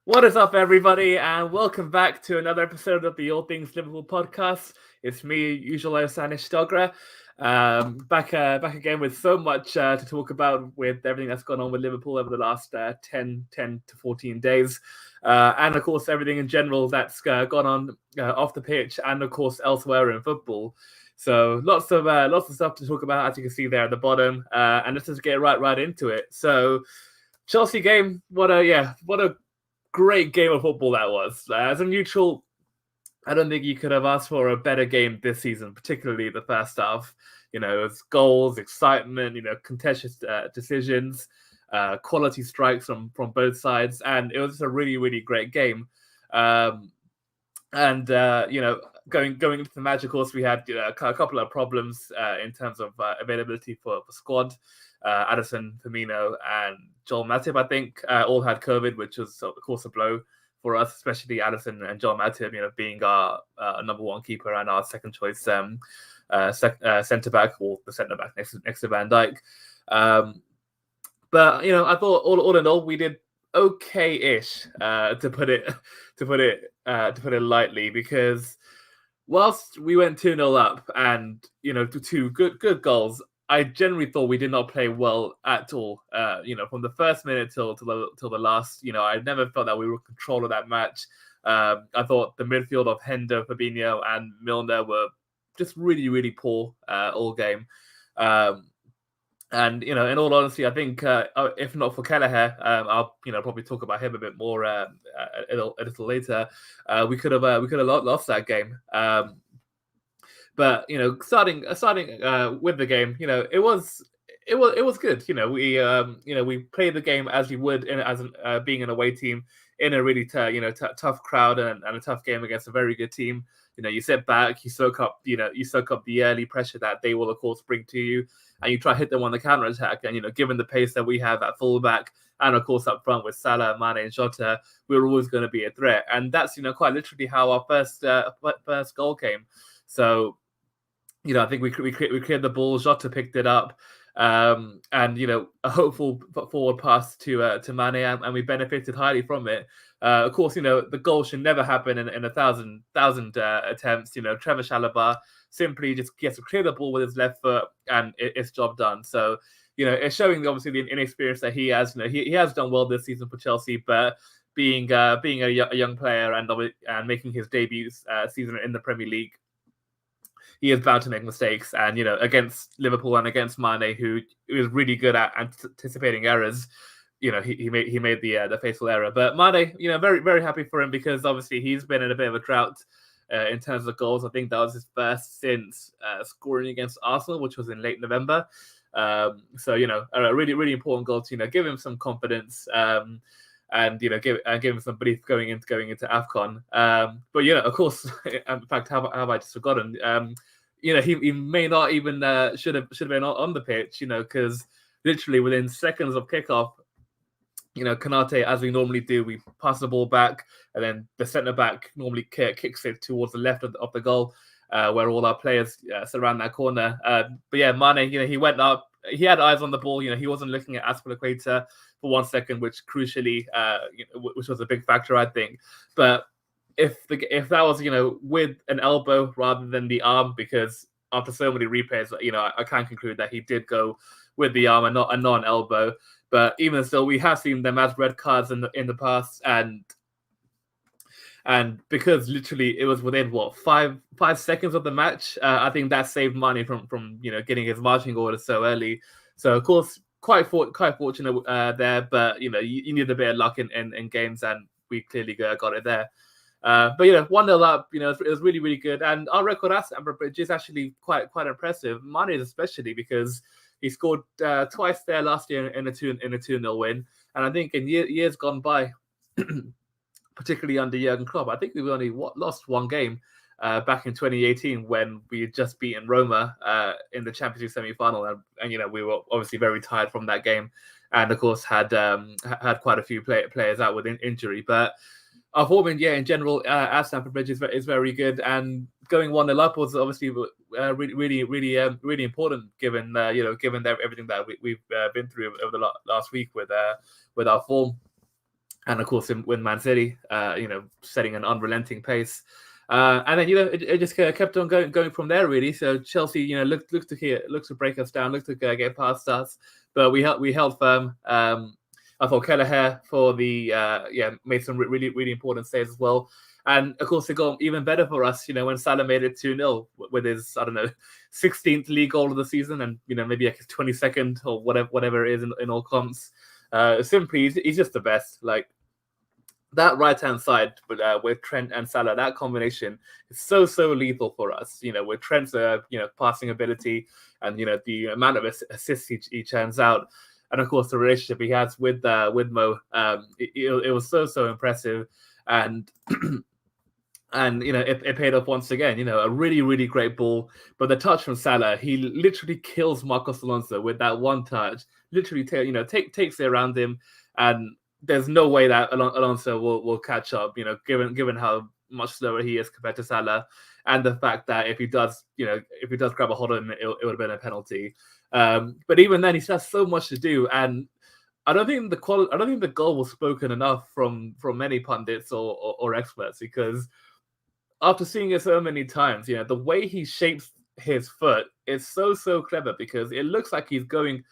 What is up, everybody, and welcome back to another episode of the All Things Liverpool podcast. It's me, usual host Anish Dogra, back again with so much to talk about with everything that's gone on with Liverpool over the last 10 to 14 days. And of course, everything in general that's gone on off the pitch and of course elsewhere in football. So lots of stuff to talk about, as you can see there at the bottom. And let's just get right into it. So Chelsea game, what a great game of football that was. As a neutral, I don't think you could have asked for a better game this season, particularly the first half. You know, it was goals, excitement, contentious decisions, quality strikes from both sides, and it was a really great game. Um, and going into the match, of course, we had a couple of problems in terms of availability for squad. Addison, Firmino, and Joel Matip, I think, all had COVID, which was, of course, a blow for us, especially Addison and Joel Matip, being our number one keeper and our second choice centre back, or the centre back next to Van Dijk. But I thought all in all, we did okay-ish, to put it lightly, because whilst we went 2-0 up and two good goals, I generally thought we did not play well at all. From the first minute till the last, I never felt that we were in control of that match. I thought the midfield of Hendo, Fabinho, and Milner were just really poor all game. And in all honesty, I think if not for Kelleher, I'll probably talk about him a bit more a little later. We could have lost that game. But starting with the game, it was good. We played the game as we would being an away team in a really tough crowd and a tough game against a very good team. You sit back, you soak up the early pressure that they will of course bring to you, and you try to hit them on the counter attack. And given the pace that we have at fullback and of course up front with Salah, Mane, and Jota, we're always going to be a threat. And that's quite literally how our first goal came. So I think we cleared the ball. Jota picked it up, and a hopeful forward pass to Mane, and we benefited highly from it. Of course, the goal should never happen in a thousand attempts. Trevor Chalobah simply just gets to clear the ball with his left foot, and it's job done. So it's showing obviously the inexperience that he has. He has done well this season for Chelsea, but being a young player and making his debut season in the Premier League, he is bound to make mistakes. And against Liverpool and against Mane, who is really good at anticipating errors, he made the fatal error. But Mane, very happy for him, because obviously he's been in a bit of a drought in terms of goals. I think that was his first since scoring against Arsenal, which was in late November. So a really important goal to give him some confidence. And give him some belief going into AFCON. But of course, in fact, have I just forgotten? He may not even should have been on the pitch. Because literally within seconds of kickoff, Konate, as we normally do, we pass the ball back, and then the centre back normally kicks it towards the left of the goal, where all our players surround that corner. But yeah, Mane, he went up. He had eyes on the ball. He wasn't looking at Aspilicueta for 1 second, which crucially, which was a big factor, I think. But if that was with an elbow rather than the arm, because after so many replays, I can conclude that he did go with the arm and not an elbow. But even still, we have seen them as red cards in the past, and because literally it was within 5 seconds of the match, I think that saved Mane from getting his marching orders so early. So of course, quite fortunate there, but you need a bit of luck in games, and we clearly got it there. But 1-0 up, it was really good, and our record at Stamford Bridge is actually quite impressive. Mane especially, because he scored twice there last year in a 2-0 win, and I think in years gone by, particularly under Jurgen Klopp, I think we've only lost one game back in 2018 when we had just beaten Roma in the Champions League semi-final, and we were obviously very tired from that game, and of course had quite a few players out with injury. But our form in general at Stamford Bridge is very good, and going 1-0 up was obviously really important, given everything that we've been through over the last week with our form. and of course with Man City, setting an unrelenting pace. And then it just kept on going from there really. So Chelsea, looked to break us down, looked to get past us, but we held firm. I thought Kelleher for the made some really really important saves as well. And of course, it got even better for us, when Salah made it 2-0 with his, 16th league goal of the season, and maybe like his 22nd or whatever it is in all comps. Simply, he's just the best. Like that right hand side with Trent and Salah, that combination is so lethal for us. With Trent's passing ability and the amount of assists he churns out, and of course the relationship he has with Mo, it was so impressive, and and it paid off once again. A really really great ball, but the touch from Salah, he literally kills Marcos Alonso with that one touch. Literally, takes it around him, and there's no way that Alonso will catch up. Given how much slower he is compared to Salah, and the fact that if he does grab a hold of him, it would have been a penalty. But even then, he still has so much to do, and I don't think the goal was spoken enough from many pundits or experts, because after seeing it so many times, the way he shapes his foot is so clever, because it looks like he's going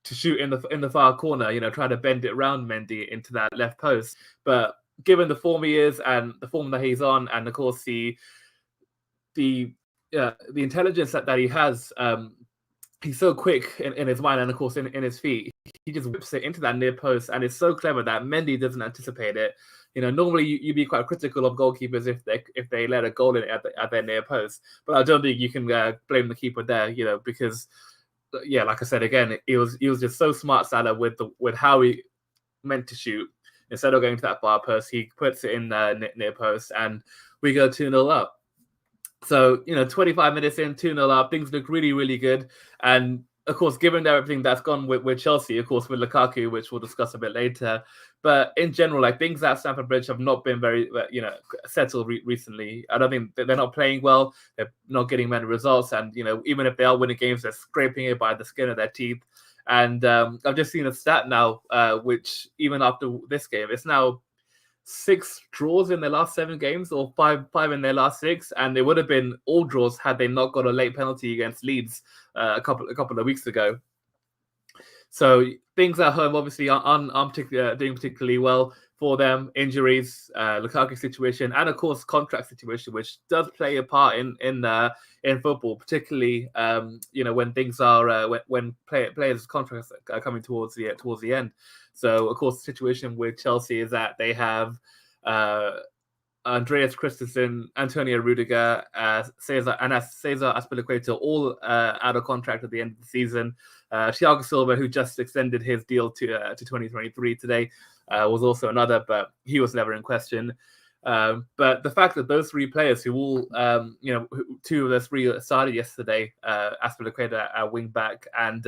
to shoot in the far corner, try to bend it around Mendy into that left post. But given the form he is and the form that he's on, and of course the intelligence that he has, he's so quick in his mind and of course in his feet. He just whips it into that near post, and it's so clever that Mendy doesn't anticipate it. Normally you'd be quite critical of goalkeepers if they let a goal in at their near post, but I don't think you can blame the keeper there, because like I said again, he was just so smart, Salah, with how he meant to shoot. Instead of going to that far post, he puts it in near post, and we go 2-0 up. So 25 minutes in, 2-0 up, things look really really good, and of course, given everything that's gone with Chelsea, of course, with Lukaku, which we'll discuss a bit later. But in general, like, things at Stamford Bridge have not been very, settled recently. I don't think they're not playing well. They're not getting many results. And, even if they are winning games, they're scraping it by the skin of their teeth. And I've just seen a stat now, which even after this game, it's now 6 draws in their last 7 games, or five in their last 6, and it would have been all draws had they not got a late penalty against Leeds a couple of weeks ago. So things at home obviously aren't doing particularly well for them. Injuries, Lukaku situation, and of course contract situation, which does play a part in football, particularly when things are when players' contracts are coming towards the end. So of course the situation with Chelsea is that they have Andreas Christensen, Antonio Rudiger, Cesar Azpilicueta all out of contract at the end of the season. Thiago Silva, who just extended his deal to 2023 today, was also another, but he was never in question. But the fact that those 3 players who all, 2 of those 3 started yesterday, Azpilicueta at wing back and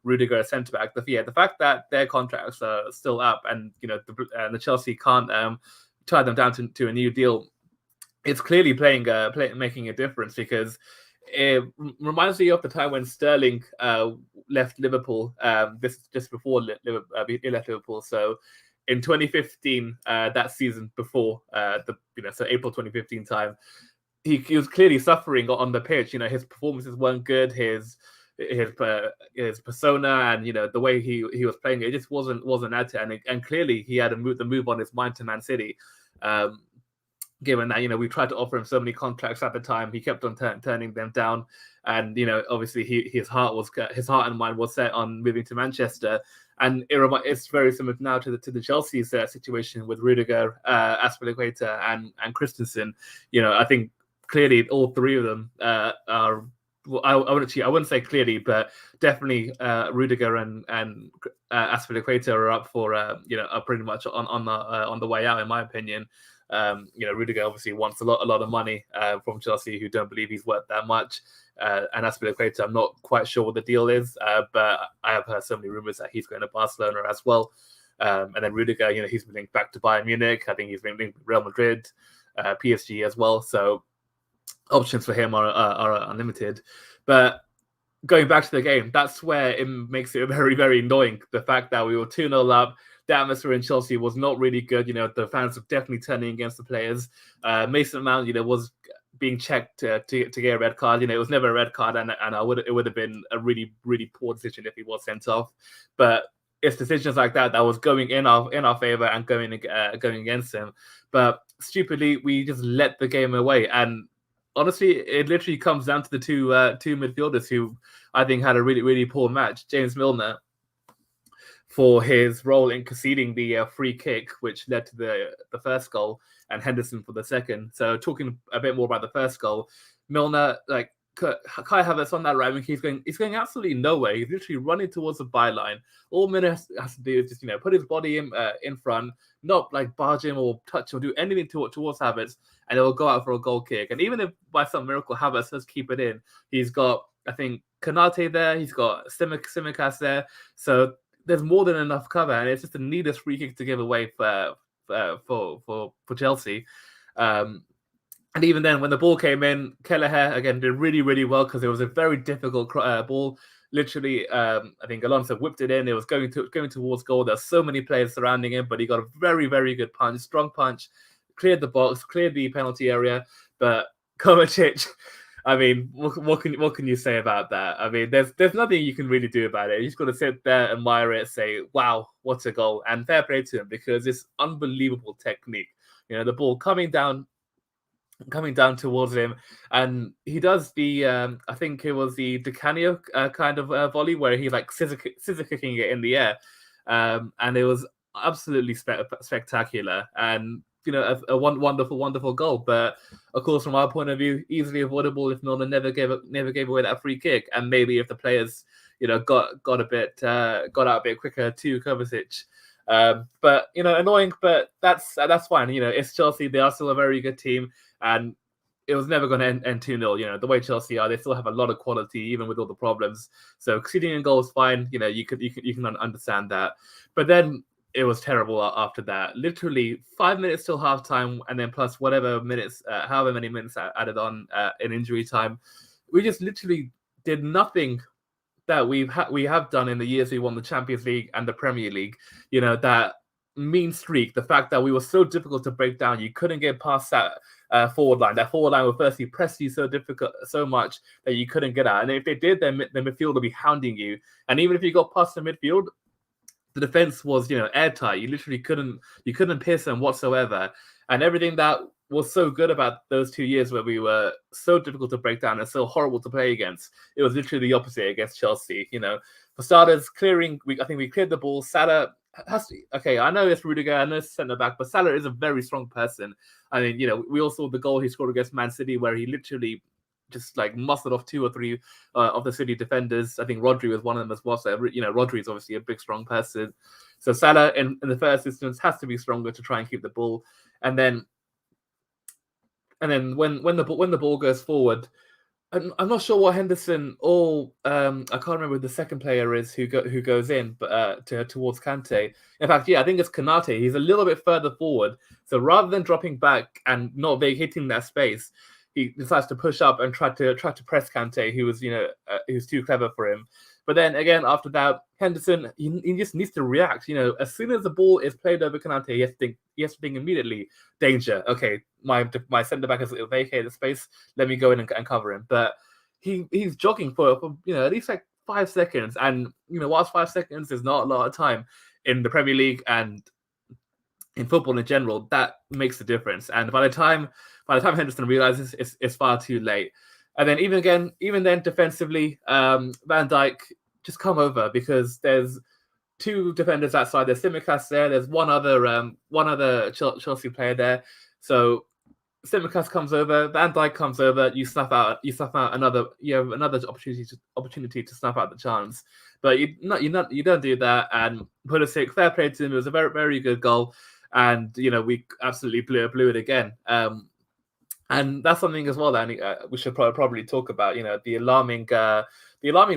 Rudiger at centre back, the fact that their contracts are still up, and the Chelsea can't tie them down to a new deal, it's clearly making a difference, because it reminds me of the time when Sterling left Liverpool. This just before he left Liverpool. So in 2015, that season before so April 2015 time, he was clearly suffering on the pitch. His performances weren't good. His persona and the way he was playing, it just wasn't at it, and clearly he had the move on his mind to Man City. Given that we tried to offer him so many contracts at the time, he kept on turning them down, and obviously his heart and mind was set on moving to Manchester. And it's very similar now to the Chelsea's situation with Rudiger, Azpilicueta, and Christensen. I think clearly all 3 of them are. Well, I wouldn't say clearly, but definitely Rudiger and Azpilicueta are up for are pretty much on the way out, in my opinion. Rudiger obviously wants a lot of money from Chelsea, who don't believe he's worth that much. And Azpilicueta, I'm not quite sure what the deal is, but I have heard so many rumors that he's going to Barcelona as well. And then Rudiger, he's been linked back to Bayern Munich. I think he's been linked with Real Madrid, PSG as well. So options for him are unlimited. But going back to the game, that's where it makes it very, very annoying. The fact that we were 2-0 up, the atmosphere in Chelsea was not really good. The fans were definitely turning against the players. Mason Mount, was being checked to get a red card. It was never a red card, and it would have been a really, really poor decision if he was sent off. But it's decisions like that was going in our favor and going against him. But stupidly, we just let the game away. And honestly, it literally comes down to the two midfielders who I think had a really, really poor match. James Milner, for his role in conceding the free kick, which led to the first goal, and Henderson for the second. So talking a bit more about the first goal, Milner, like Kai Havertz on that right wing, he's going absolutely nowhere. He's literally running towards the byline. All Milner has to do is just put his body in front, not like barge him or touch him or do anything towards Havertz, and it will go out for a goal kick. And even if by some miracle Havertz does keep it in, he's got, I think, Kanate there, he's got Tsimikas there, so there's more than enough cover, and it's just a needless free kick to give away for Chelsea. And even then, when the ball came in, Kelleher again did really, really well because it was a very difficult ball. Literally, I think Alonso whipped it in. It was going towards goal. There's so many players surrounding him, but he got a very, very good punch, strong punch, cleared the box, cleared the penalty area. But Kovacic, I mean, what can you say about that? I mean, there's nothing you can really do about it. You just got to sit there, admire it, say, "Wow, what a goal!" And fair play to him because it's unbelievable technique. The ball coming down towards him, and he does the I think it was the Di Canio kind of volley where he like scissor kicking it in the air, and it was absolutely spectacular, and a wonderful goal. But of course, from our point of view, easily avoidable if Milner never gave away that free kick, and maybe if the players got out a bit quicker to Kovacic. But annoying, but that's fine. It's Chelsea. They are still a very good team, and it was never going to end 2-0. The way Chelsea are, they still have a lot of quality even with all the problems. So conceding a goal is fine. You can understand that. But then it was terrible after that. Literally 5 minutes till halftime, and then plus whatever minutes, however many minutes added on in injury time. We just literally did nothing that we have done in the years we won the Champions League and the Premier League. That mean streak, the fact that we were so difficult to break down, you couldn't get past that forward line. That forward line would firstly press you so much that you couldn't get out. And if they did, then the midfield would be hounding you. And even if you got past the midfield, the defense was airtight. You literally couldn't pierce them whatsoever. And everything that was so good about those 2 years where we were so difficult to break down and so horrible to play against, it was literally the opposite against Chelsea. For starters, clearing, I think we cleared the ball. Salah has to, okay, I know it's Rudiger, I know it's centre back, but Salah is a very strong person. I mean, we all saw the goal he scored against Man City where he literally just like mustered off 2 or 3 of the City defenders. I think Rodri was one of them as well. So Rodri is obviously a big, strong person. So Salah in the first instance has to be stronger to try and keep the ball, and then when the ball goes forward, I'm not sure what Henderson or I can't remember who the second player is who goes in, but towards Kante. In fact, I think it's Kanate. He's a little bit further forward, so rather than dropping back and not hitting that space, he decides to push up and try to press Kante, who was who's too clever for him. But then again, after that, Henderson he just needs to react. As soon as the ball is played over Kanate, he has to think immediately, danger. Okay, my centre back has vacated the space. Let me go in and cover him. But he's jogging for at least like 5 seconds, and whilst 5 seconds is not a lot of time in the Premier League and in football in general, that makes a difference. And by the time Henderson realizes, it's far too late. And then even then defensively, Van Dijk just come over because there's 2 defenders outside. There's Tsimikas there. There's one other Chelsea player there. So Tsimikas comes over, Van Dijk comes over. You snuff out another. You have another opportunity to snuff out the chance, but you don't do that. And Pulisic, fair play to him. It was a very, very good goal, and we absolutely blew it again. And that's something as well that we should probably talk about. The alarming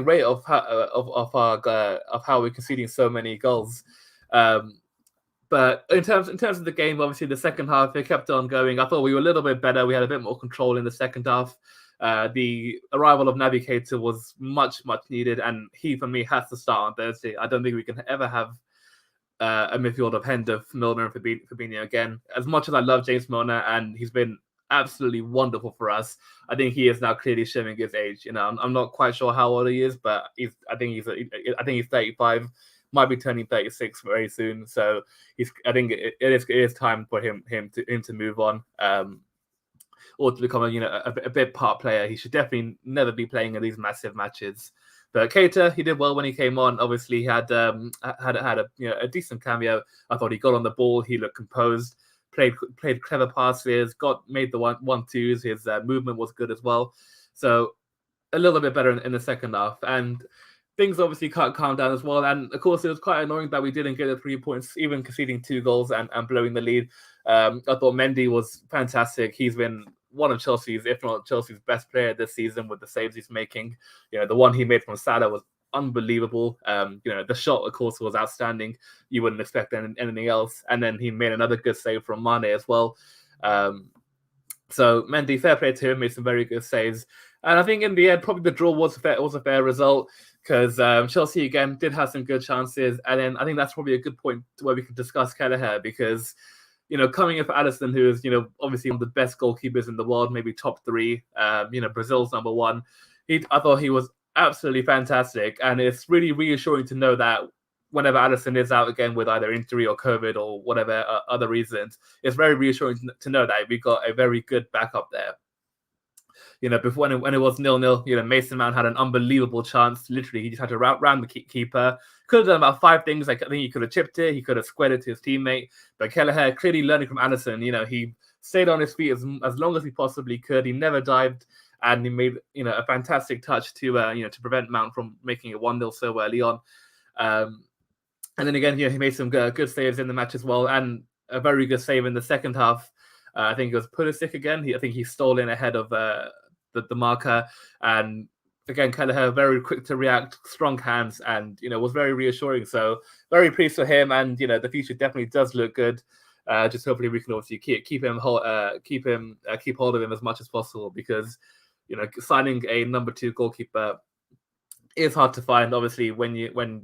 rate of how we're conceding so many goals. But in terms of the game, obviously the second half it kept on going. I thought we were a little bit better. We had a bit more control in the second half. The arrival of Naby Keita was much needed, and he for me has to start on Thursday. I don't think we can ever have a midfield of Hender, Milner, and Fabinho again. As much as I love James Milner, and he's been absolutely wonderful for us, I think he is now clearly showing his age. You know, I'm not quite sure how old he is, but I think he's 35, might be turning 36 very soon. So I think it is time for him to move on. Or to become a big part player. He should definitely never be playing in these massive matches. But Keita, he did well when he came on. Obviously, he had a decent cameo. I thought he got on the ball. He looked composed, played clever passes, made the 1-2s. His movement was good as well. So a little bit better in the second half. And things obviously can't calm down as well. And of course, it was quite annoying that we didn't get the 3 points, even conceding 2 goals and blowing the lead. I thought Mendy was fantastic. He's been one of Chelsea's, if not Chelsea's best player this season with the saves he's making. You know, the one he made from Salah was unbelievable. The shot, of course, was outstanding. You wouldn't expect anything else. And then he made another good save from Mane as well. So Mendy, fair play to him, made some very good saves. And I think in the end, probably the draw was a fair result because Chelsea, again, did have some good chances. And then I think that's probably a good point where we can discuss Kelleher because, coming in for Alisson, who is, obviously one of the best goalkeepers in the world, maybe top 3, Brazil's number 1. I thought he was absolutely fantastic. And it's really reassuring to know that whenever Alisson is out again with either injury or COVID or whatever other reasons, it's very reassuring to know that we got a very good backup there. Before when it was 0-0, Mason Mount had an unbelievable chance. Literally, he just had to round the keeper. Could have done about 5 things. Like I think he could have chipped it. He could have squared it to his teammate. But Kelleher, clearly learning from Alisson, he stayed on his feet as long as he possibly could. He never dived, and he made a fantastic touch to prevent Mount from making it 1-0 so early on. And then again, he made some good saves in the match as well, and a very good save in the second half. I think it was Pulisic again. I think he stole in ahead of the marker, and again, Kelleher very quick to react, strong hands, and was very reassuring. So very pleased for him, and the future definitely does look good. Just hopefully we can obviously keep hold of him as much as possible because signing a number 2 goalkeeper is hard to find. Obviously, when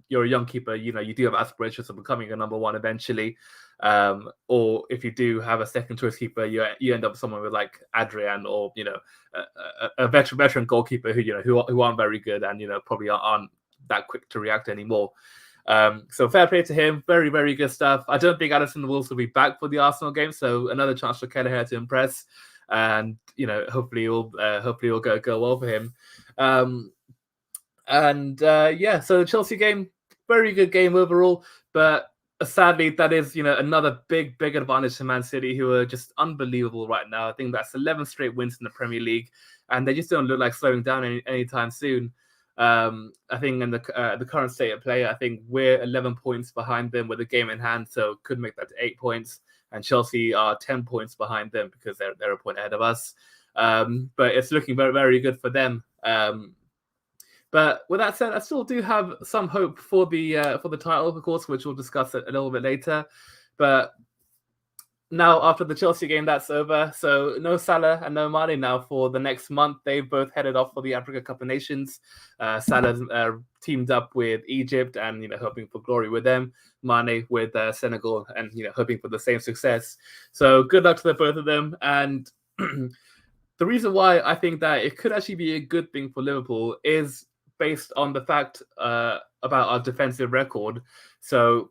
you're a young keeper, you do have aspirations of becoming a number 1 eventually. Or if you do have a second choice keeper, you end up with someone with like Adrian or a veteran goalkeeper who aren't very good and probably aren't that quick to react anymore. So fair play to him, very very good stuff. I don't think Alisson will be back for the Arsenal game, so another chance for Kelleher to impress, and hopefully it'll go well for him. So the Chelsea game, very good game overall, but sadly that is another big advantage to Man City, who are just unbelievable right now. I think that's 11 straight wins in the Premier League, and they just don't look like slowing down anytime soon. I think in the current state of play, I think we're 11 points behind them with a game in hand, so could make that to 8 points, and Chelsea are 10 points behind them because they're a point ahead of us. But it's looking very very good for them. But with that said, I still do have some hope for the title, of course, which we'll discuss a little bit later. But now, after the Chelsea game, that's over. So no Salah and no Mane now for the next month. They've both headed off for the Africa Cup of Nations. Salah's teamed up with Egypt and hoping for glory with them. Mane with Senegal and hoping for the same success. So good luck to the both of them. And the reason why I think that it could actually be a good thing for Liverpool is based on the fact about our defensive record. So,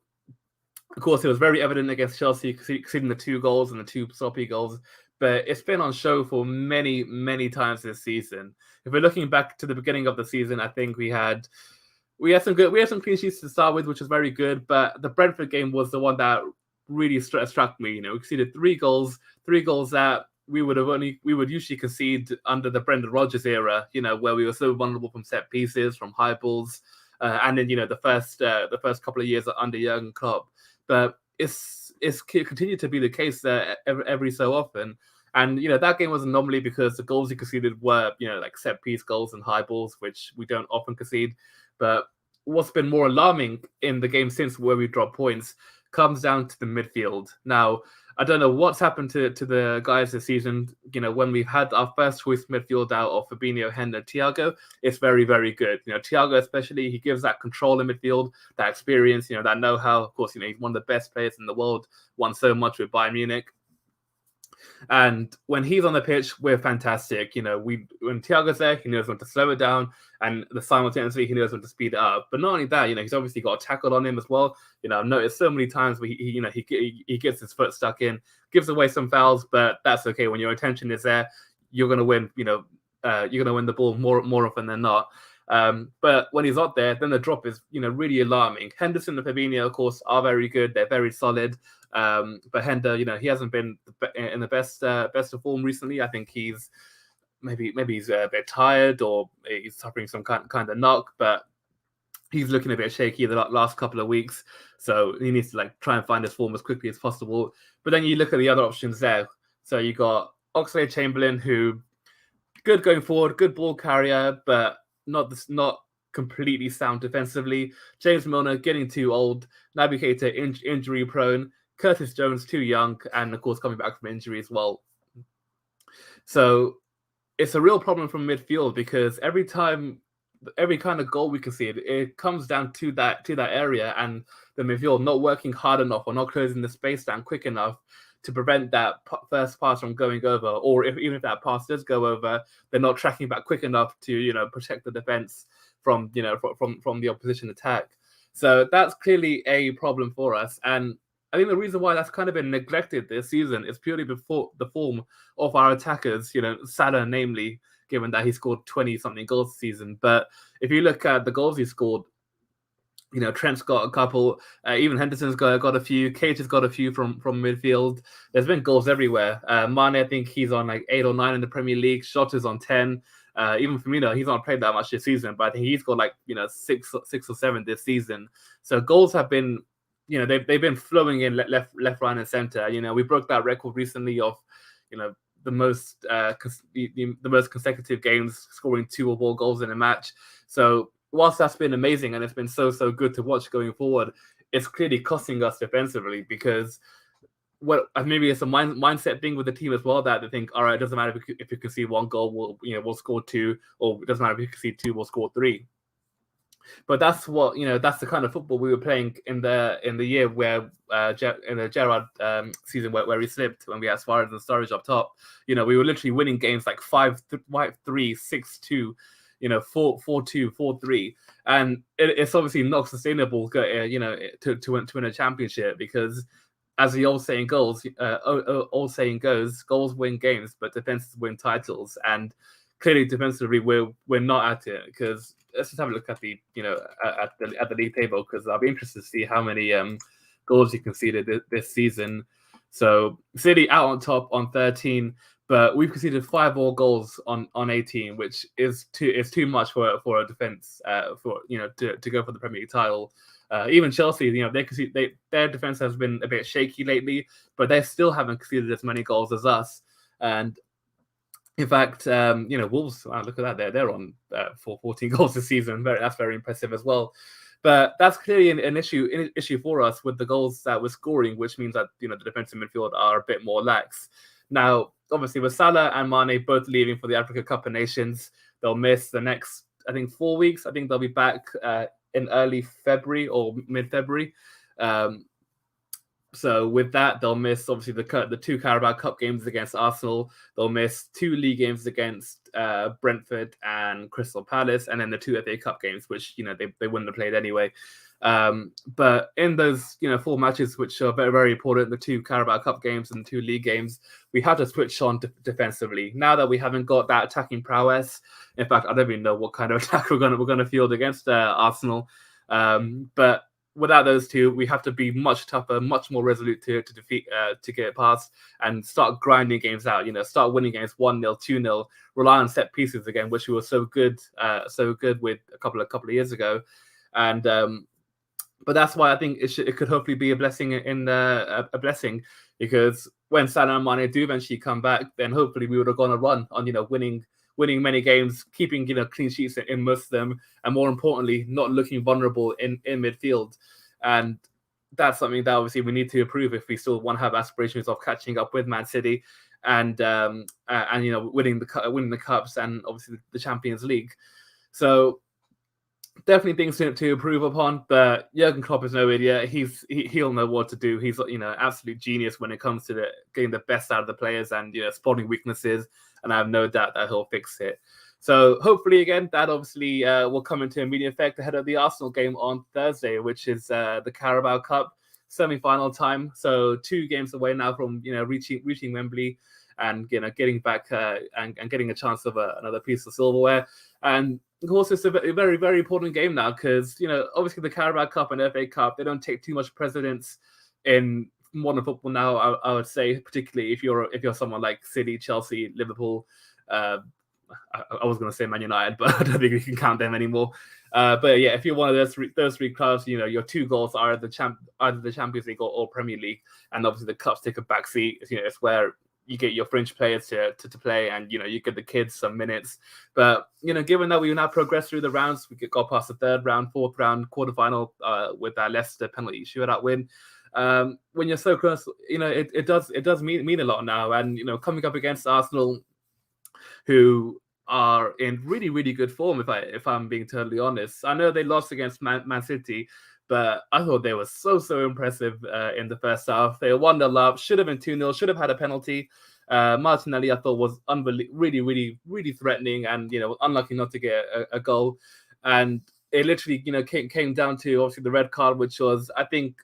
of course, it was very evident against Chelsea, conceding the 2 goals and the 2 sloppy goals. But it's been on show for many, many times this season. If we're looking back to the beginning of the season, I think we had some clean sheets to start with, which was very good. But the Brentford game was the one that really struck me. We conceded 3 goals that we would usually concede under the Brendan Rodgers era, where we were so vulnerable from set pieces, from high balls, and then the first couple of years under Jurgen Klopp. But it's continued to be the case every so often, and that game was an anomaly because the goals he conceded were like set piece goals and high balls, which we don't often concede. But what's been more alarming in the game since where we dropped points comes down to the midfield. Now, I don't know what's happened to the guys this season. When we've had our first choice midfield out of Fabinho, Hendo, Thiago, it's very, very good. Thiago especially, he gives that control in midfield, that experience, that know-how. Of course, he's one of the best players in the world, won so much with Bayern Munich. And when he's on the pitch, we're fantastic. When Thiago's there, he knows when to slow it down, and simultaneously he knows when to speed it up. But not only that, he's obviously got a tackle on him as well. I've noticed so many times where he gets his foot stuck in, gives away some fouls, but that's okay. When your attention is there, you're gonna win. You're gonna win the ball more often than not. But when he's not there, then the drop is really alarming. Henderson and Fabinho, of course, are very good. They're very solid. But Hendo, he hasn't been in the best of form recently. I think he's maybe he's a bit tired, or he's suffering some kind of knock, but he's looking a bit shaky the last couple of weeks. So he needs to try and find his form as quickly as possible. But then you look at the other options there. So you got Oxlade-Chamberlain, who good going forward, good ball carrier, but not completely sound defensively. James Milner getting too old. Naby Keita injury prone. Curtis Jones too young, and of course coming back from injury as well. So it's a real problem from midfield, because every kind of goal we concede, it comes down to that area, and the midfield not working hard enough or not closing the space down quick enough to prevent that first pass from going over, or even if that pass does go over, they're not tracking back quick enough to protect the defense from the opposition attack. So that's clearly a problem for us, and I think the reason why that's kind of been neglected this season is purely before the form of our attackers. Salah, namely, given that he scored 20-something goals this season. But if you look at the goals he scored, Trent's got a couple, even Henderson's got a few, Keita's got a few from midfield. There's been goals everywhere. Mane, I think he's on 8 or 9 in the Premier League. Shota's on 10. Even Firmino, he's not played that much this season, but I think he's got 6 or 7 this season. So goals have been, they've been flowing in left, right, and center. We broke that record recently of, the most consecutive games scoring 2 or more goals in a match. So whilst that's been amazing and it's been so good to watch going forward, it's clearly costing us defensively, because maybe it's a mindset thing with the team as well, that they think, all right, it doesn't matter if you concede 1 goal, we'll score 2, or it doesn't matter if you concede 2, we'll score 3. But that's what that's the kind of football we were playing in the year where in the Gerrard season where we slipped, when we had Suarez and Sturridge up top. We were literally winning games 5-3, 6-2, 4-2, 4-3, and it's obviously not sustainable, to win a championship, because as the old saying goes, goals win games, but defenses win titles, and clearly defensively we're not at it. Because let's just have a look at the at the league table, because I'll be interested to see how many goals you conceded this season. So City out on top on 13, but we've conceded 5 more goals on 18, which is too much for a defense to go for the Premier League title. Even Chelsea, their defense has been a bit shaky lately, but they still haven't conceded as many goals as us. And in fact, Wolves, wow, look at that. They're on 14 goals this season. That's very impressive as well. But that's clearly an issue for us with the goals that we're scoring, which means that the defensive midfield are a bit more lax. Now, obviously, with Salah and Mane both leaving for the Africa Cup of Nations, they'll miss the next, I think, 4 weeks. I think they'll be back in early February or mid-February. So with that, they'll miss obviously the 2 Carabao Cup games against Arsenal. They'll miss 2 league games against Brentford and Crystal Palace, and then the 2 FA Cup games, which they wouldn't have played anyway. But in those 4 matches, which are very, very important, the 2 Carabao Cup games and 2 league games, we had to switch on defensively. Now that we haven't got that attacking prowess, in fact, I don't even know what kind of attack we're gonna field against Arsenal. But without those 2, we have to be much tougher, much more resolute to defeat, to get past, and start grinding games out. Start winning games 1-0, 2-0. Rely on set pieces again, which we were so good with a couple of years ago. And but that's why I think it could hopefully be a blessing a blessing, because when Salah and Mane do eventually come back, then hopefully we would have gone a run on winning many games, keeping clean sheets in most of them, and more importantly, not looking vulnerable in midfield. And that's something that obviously we need to improve if we still want to have aspirations of catching up with Man City and winning the cups and obviously the Champions League. So definitely things to improve upon, but Jurgen Klopp is no idiot. He'll know what to do. He's absolute genius when it comes to getting the best out of the players and spotting weaknesses, and I have no doubt that he'll fix it. So hopefully, again, that obviously will come into immediate effect ahead of the Arsenal game on Thursday, which is the Carabao Cup semi-final time. So 2 games away now from reaching Wembley and getting back and getting a chance of another piece of silverware. And of course, it's a very, very important game now because obviously the Carabao Cup and FA Cup, they don't take too much precedence in modern football now. I would say, particularly if you're someone like City, Chelsea, Liverpool. I was going to say Man United, but I don't think we can count them anymore. But yeah, if you're one of those three clubs, your 2 goals are either the Champions League or Premier League, and obviously the cups take a back seat. It's where you get your fringe players to play, and you get the kids some minutes. But given that we now progress through the rounds, we got past the 3rd round, 4th round, quarterfinal with that Leicester penalty shootout win. When you're so close, it does mean a lot now. And coming up against Arsenal, who are in really, really good form, if I'm being totally honest. I know they lost against Man City, but I thought they were so impressive in the first half. They were 1-0 up, should have been 2-0, should have had a penalty. Martinelli, I thought, was really, really, really threatening, and unlucky not to get a goal. And it literally, came down to obviously the red card, which was, I think,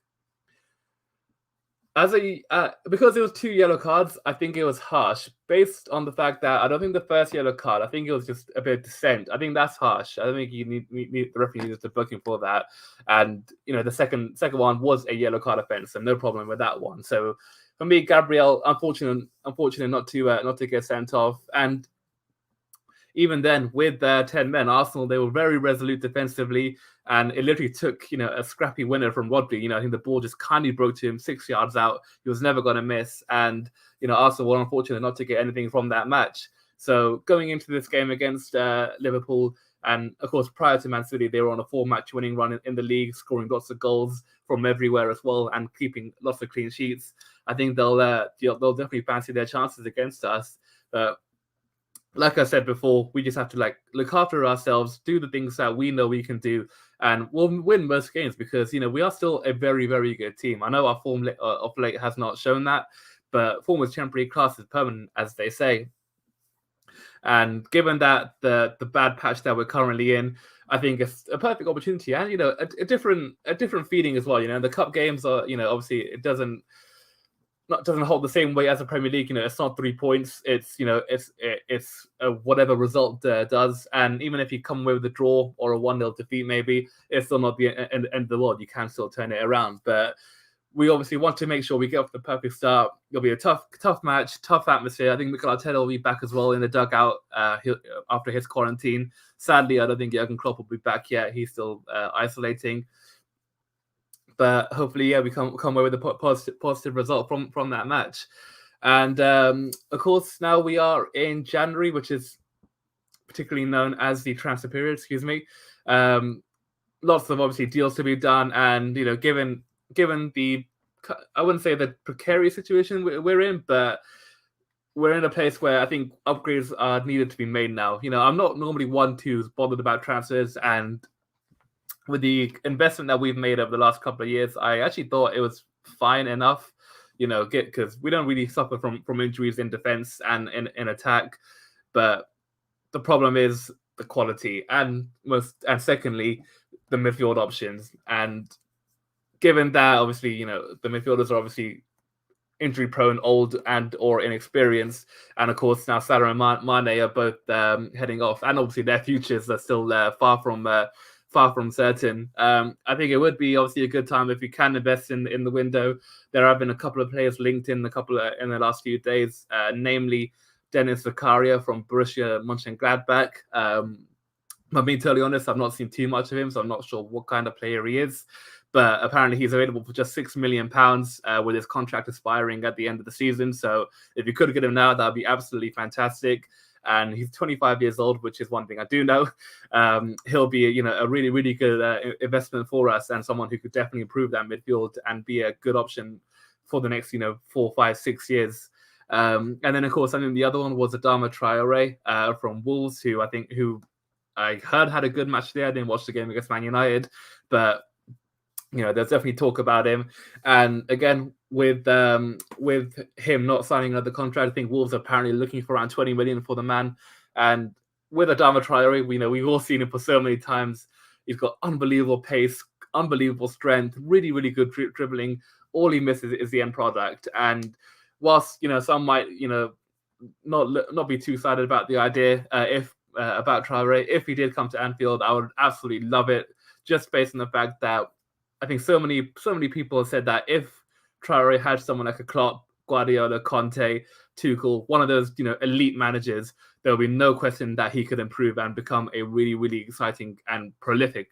because it was 2 yellow cards, I think it was harsh, based on the fact that I don't think the first yellow card, I think it was just a bit of dissent. I think that's harsh. I don't think you need the referee needs to book him for that. And the second one was a yellow card offense, so no problem with that one. So for me, Gabriel, unfortunate not to get sent off. And even then, with 10 men, Arsenal, they were very resolute defensively, and it literally took, a scrappy winner from Rodri. I think the ball just kindly broke to him 6 yards out. He was never going to miss, and Arsenal were unfortunate not to get anything from that match. So going into this game against Liverpool, and of course prior to Man City, they were on a 4-match winning run in the league, scoring lots of goals from everywhere as well, and keeping lots of clean sheets. I think they'll definitely fancy their chances against us. But like I said before, we just have to look after ourselves, do the things that we know we can do, and we'll win most games because we are still a very, very good team. I know our form of late has not shown that, but form is temporary, class is permanent, as they say. And given that the bad patch that we're currently in, I think it's a perfect opportunity, and a different feeling as well. The cup games are obviously it doesn't hold the same weight as a Premier League. It's not 3 points. It's it's whatever result does. And even if you come away with a draw or a 1-0 defeat, maybe it's still not the end of the world. You can still turn it around. But we obviously want to make sure we get off the perfect start. It'll be a tough match, tough atmosphere. I think Mikel Arteta will be back as well in the dugout after his quarantine. Sadly, I don't think Jurgen Klopp will be back yet. He's still isolating. But hopefully, we come away with a positive result from that match. And of course, now we are in January, which is particularly known as the transfer period. Excuse me. Lots of obviously deals to be done, and given the, I wouldn't say the precarious situation we're in, but we're in a place where I think upgrades are needed to be made now. I'm not normally one who's bothered about transfers, and with the investment that we've made over the last couple of years, I actually thought it was fine enough, because we don't really suffer from injuries in defense and in attack. But the problem is the quality, and secondly, the midfield options. And given that, obviously, the midfielders are obviously injury prone, old and or inexperienced, and of course now Salah and Mane are both heading off, and obviously their futures are still far from certain. I think it would be obviously a good time if you can invest in the window. There have been a couple of players linked in in the last few days, namely Dennis Zakaria from Borussia Mönchengladbach. I'm being totally honest, I've not seen too much of him, so I'm not sure what kind of player he is. But apparently he's available for just £6 million with his contract expiring at the end of the season. So if you could get him now, that would be absolutely fantastic. and he's 25 years old, which is one thing I do know. He'll be a really, really good investment for us, and someone who could definitely improve that midfield and be a good option for the next 4, 5, 6 years. And then, of course, I think the other one was Adama Traore from Wolves, who I heard had a good match there. I didn't watch the game against Man United, but there's definitely talk about him. And again, with him not signing another contract, I think Wolves are apparently looking for around 20 million for the man. And with Adama Traore, we've all seen him for so many times. He's got unbelievable pace, unbelievable strength, really, really good dribbling. All he misses is the end product. And whilst some might not be too excited about the idea about Traore, if he did come to Anfield, I would absolutely love it, just based on the fact that I think so many people have said that if Traore had someone like a Klopp, Guardiola, Conte, Tuchel, one of those elite managers, there will be no question that he could improve and become a really, really exciting and prolific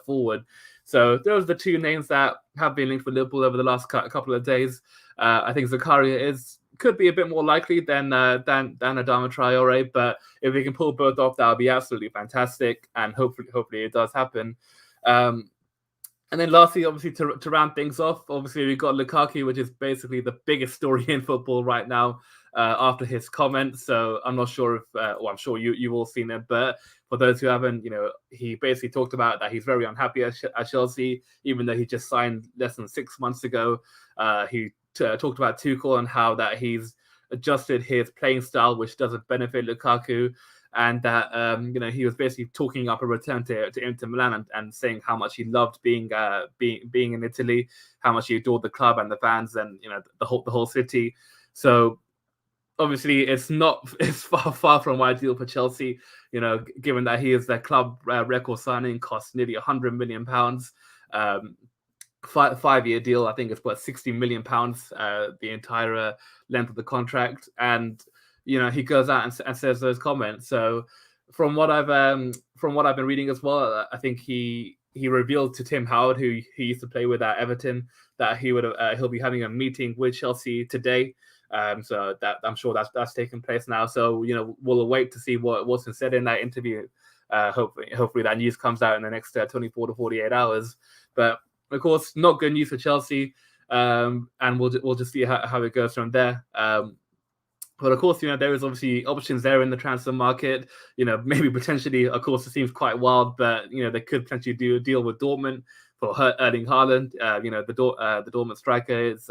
forward. So those are the two names that have been linked for Liverpool over the last couple of days. I think Zakaria could be a bit more likely than Adama Traore, but if we can pull both off, that would be absolutely fantastic, and hopefully it does happen. And then lastly, obviously, to round things off, obviously we've got Lukaku, which is basically the biggest story in football right now after his comments. So I'm not sure if, I'm sure you've all seen it, but for those who haven't, he basically talked about that he's very unhappy at Chelsea, even though he just signed less than 6 months ago. He talked about Tuchel and how that he's adjusted his playing style, which doesn't benefit Lukaku. And that he was basically talking up a return to Inter Milan and saying how much he loved being in Italy, how much he adored the club and the fans and the whole city. So obviously it's far from ideal for Chelsea, given that he is their club record signing, cost nearly £100 million. 5-year deal, I think it's worth £60 million, the entire length of the contract. And he goes out and says those comments. So from what I've been reading as well, I think he revealed to Tim Howard, who he used to play with at Everton, that he'll be having a meeting with Chelsea today. So that I'm sure that's taken place now. So we'll wait to see what's been said in that interview. Hopefully that news comes out in the next 24 to 48 hours. But of course, not good news for Chelsea. And we'll just see how it goes from there. But of course, there is obviously options there in the transfer market. Maybe potentially, of course, it seems quite wild, but they could potentially do a deal with Dortmund for Erling Haaland. The Dortmund striker is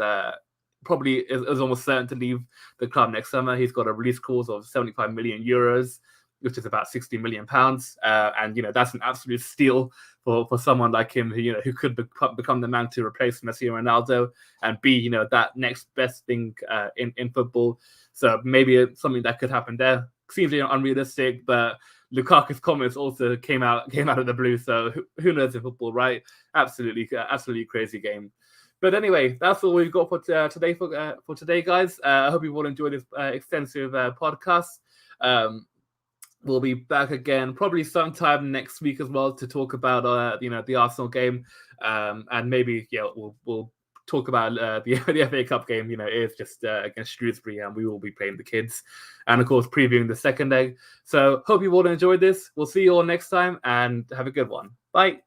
probably almost certain to leave the club next summer. He's got a release clause of 75 million euros, which is about 60 million pounds, and that's an absolute steal for someone like him who could become the man to replace Messi and Ronaldo and be that next best thing in football. So maybe it's something that could happen there. Seems unrealistic, but Lukaku's comments also came out of the blue. So who knows in football, right? Absolutely crazy game. But anyway, that's all we've got for today, guys. I hope you all enjoyed this extensive podcast. We'll be back again probably sometime next week as well to talk about the Arsenal game, and maybe we'll talk about the FA Cup game. It's just against Shrewsbury, and we will be playing the kids, and of course previewing the second leg. So hope you all enjoyed this. We'll see you all next time, and have a good one. Bye.